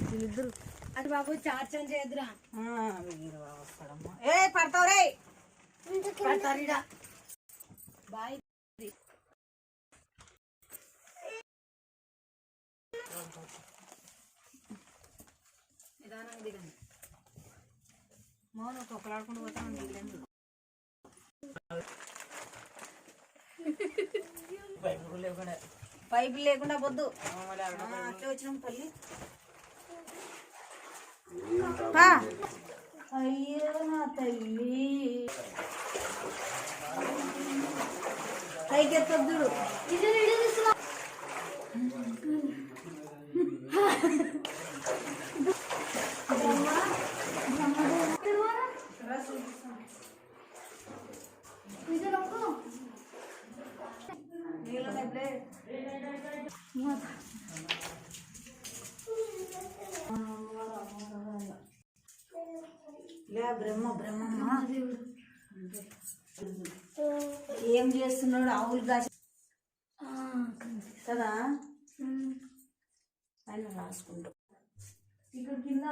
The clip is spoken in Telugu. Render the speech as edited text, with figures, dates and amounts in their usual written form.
వీళ్ళిద్దరు అది బాబు చార్చని చేద్దురా వస్తాడమ్మా. ఏ పడతావు రే పడతారు బాయ్ నిదానంగా దిగండి మౌన ఒక్కలాడుకుంటూ పోతాను దిగలేదు పైపులు లేకుండా వద్దు అట్లా వచ్చినాం తల్లి అయ్యో నా తల్లి పైకి ఎత్తద్దు బ్రహ్మ బ్రహ్మమ్మ ఏం చేస్తున్నాడు ఆవులు కాసి కదా ఆయన రాసుకుంటాం ఇక్కడ కింద